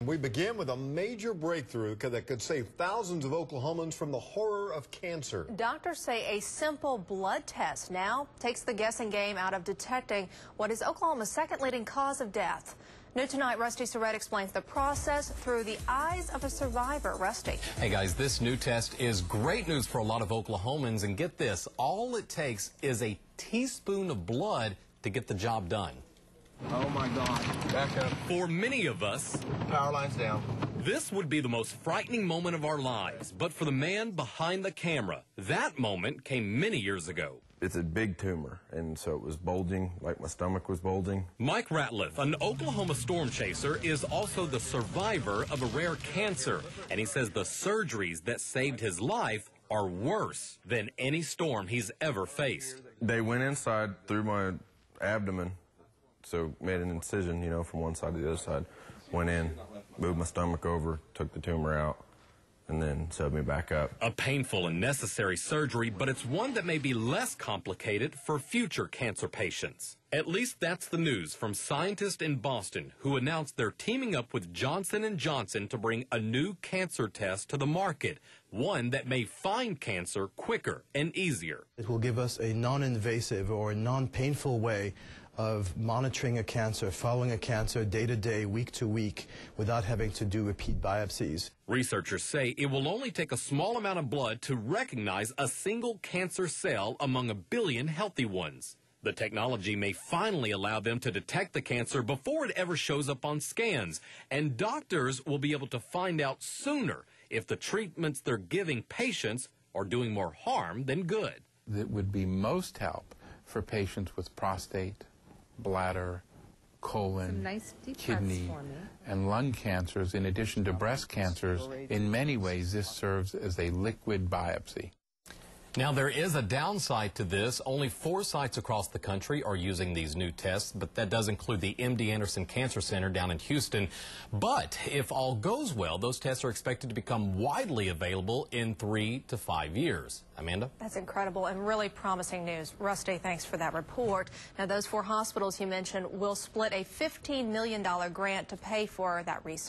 We begin with a major breakthrough that could save thousands of Oklahomans from the horror of cancer. Doctors say a simple blood test now takes the guessing game out of detecting what is Oklahoma's second leading cause of death. New tonight, Rusty Surratt explains the process through the eyes of a survivor. Rusty. Hey guys, this new test is great news for a lot of Oklahomans, and get this, all it takes is a teaspoon of blood to get the job done. Oh my God. Back up. For many of us, Power lines down. this would be the most frightening moment of our lives. But for the man behind the camera, that moment came many years ago. It's a big tumor, and so it was bulging, like my stomach was bulging. Mike Ratliff, an Oklahoma storm chaser, is also the survivor of a rare cancer. And he says the surgeries that saved his life are worse than any storm he's ever faced. They went inside through my abdomen, so made an incision, from one side to the other side. Went in, moved my stomach over, took the tumor out, and then sewed me back up. A painful and necessary surgery, but it's one that may be less complicated for future cancer patients. At least that's the news from scientists in Boston who announced they're teaming up with Johnson & Johnson to bring a new cancer test to the market, one that may find cancer quicker and easier. It will give us a non-invasive or non-painful way of monitoring a cancer, following a cancer day to day, week to week, without having to do repeat biopsies. Researchers say it will only take a small amount of blood to recognize a single cancer cell among a billion healthy ones. The technology may finally allow them to detect the cancer before it ever shows up on scans, and doctors will be able to find out sooner if the treatments they're giving patients are doing more harm than good. That would be most help for patients with prostate, bladder, colon, kidney, and lung cancers, in addition to breast cancers. In many ways, this serves as a liquid biopsy. Now, there is a downside to this. Only 4 sites across the country are using these new tests, but that does include the MD Anderson Cancer Center down in Houston. But if all goes well, those tests are expected to become widely available in 3 to 5 years. Amanda? That's incredible and really promising news. Rusty, thanks for that report. Now, those 4 hospitals you mentioned will split a $15 million grant to pay for that research.